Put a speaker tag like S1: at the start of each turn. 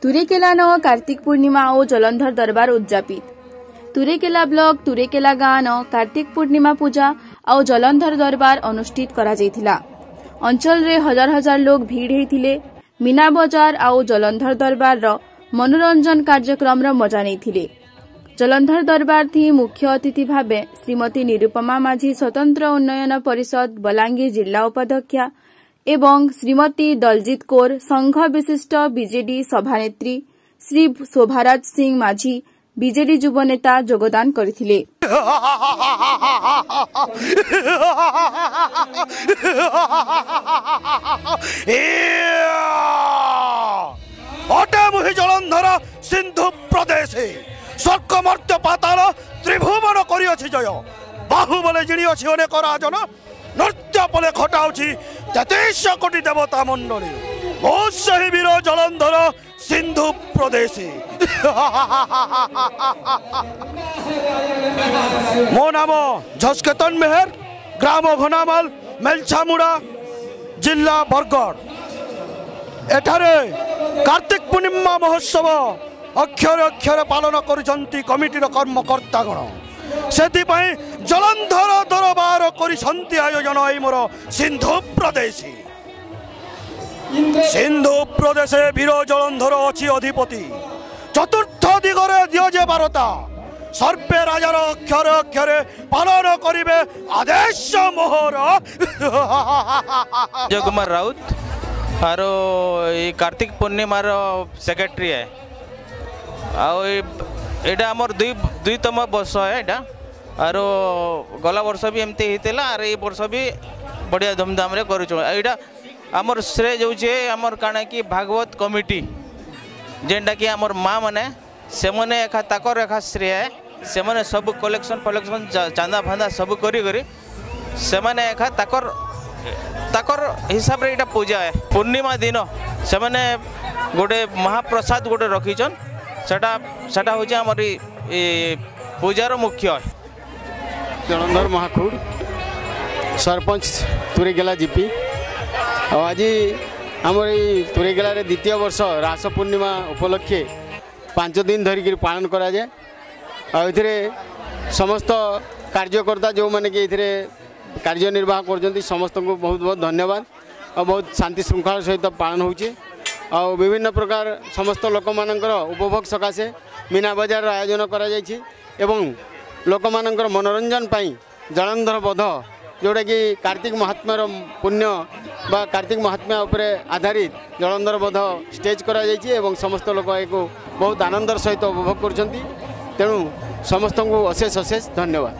S1: तुरेकेला न कार्तिक पूर्णिमा और जलंधर दरबार उद्यापित। तुरेकेला ब्लॉक तुरेकेला गाँ न कार्तिक पूर्णिमा पूजा और जलंधर दरबार अनुष्ठित करा जायथिला। अंचल रे हजार हजार लोग भीड़ हेतिले। मीना बजार और जलंधर दरबार रो मनोरंजन कार्यक्रम रो मजा नेथिले। जलंधर दरबार थी मुख्य अतिथि भावे श्रीमती निरुपमा माझी स्वतंत्र उन्नयन परिषद बलांगीर जिला उपाध्यक्षा एवं श्रीमती दलजीत कौर संघ विशिष्ट बीजेडी सभानेत्री श्री शोभाराज सिंह माझी बीजेडी युव नेता योगदान करथिले।
S2: जलंधर सिंधु प्रदेश स्वर्ग मर्त्य पाताल त्रिभुवन करिअछि जय बाहुबले जिणी अछि अनेक राजन नृत्य पले खटाउछि 33 कोटी देवता मंडली बहुत सही वीर जलंधर सिंधु प्रदेश। मो नाम झस्केतन मेहर ग्राम घनामाल मेलछामुड़ा जिला बरगढ़। एठारे कार्तिक पूर्णिमा महोत्सव अक्षर अक्षर पालन करुछंती कमिटीर कर्मकर्तागण से जलंधर दरबार करिछंती आयोजन एई मोर सिंधु प्रदेश। सिंधु प्रदेश वीर जलंधर अच्छी अधिपति चतुर्थ दिगरे दिजे बारता सर्पे राजार अक्षर अक्षर पालन करिवे आदेश मोहर।
S3: अजय कुमार राउत और ये कार्तिक पूर्णिमार सेक्रेटरी है। आटा आमर दुईतम वर्ष है यहाँ और गला वर्ष भी एमती होता और ये वर्ष भी बढ़िया धूमधाम रे करूँ। आमर श्रेय जाऊे आमर काना कि भागवत कमिटी जेनटा कि आमर माँ मैंने से मैंने एखा ताकर एखा श्रेय है से मैंने सब कलेक्शन फलेक्शन चांदा फांदा सब करी से मैंने एखा ताकर हिसाब रे इटा पूजा है। पूर्णिमा दिन से मैंने गोटे महाप्रसाद गोटे रखीचन सेटा हूँ आमर पूजार मुख्य।
S4: जलंधर महाखूड़ सरपंच तुरेकेला जीपी आज आमर तुरेकेला द्वितीय वर्ष रास पूर्णिमा उपलक्षे 5 दिन धरिक पालन करा जाए। समस्त कार्यकर्ता जो मैंने कि कार्यनिर्वाह कर समस्त को बहुत बहुत धन्यवाद और बहुत शांति श्रृंखला सहित पालन हो विभिन्न प्रकार समस्त लोक मानकर उपभोग सकाशे मीना बजार आयोजन करा जायछि एवं लोक मानकर मनोरंजन पाई जलंधर बध जोटा कि कार्तिक महात्म्यर पुण्य बा कार्तिक महात्म्य उपरे आधारित जलंधर बध स्टेज करा जायछि एवं समस्त लोक एक बहुत आनंदर सहित उपभोग करछन्ति। तेणु समस्त को अशेष अशेष धन्यवाद।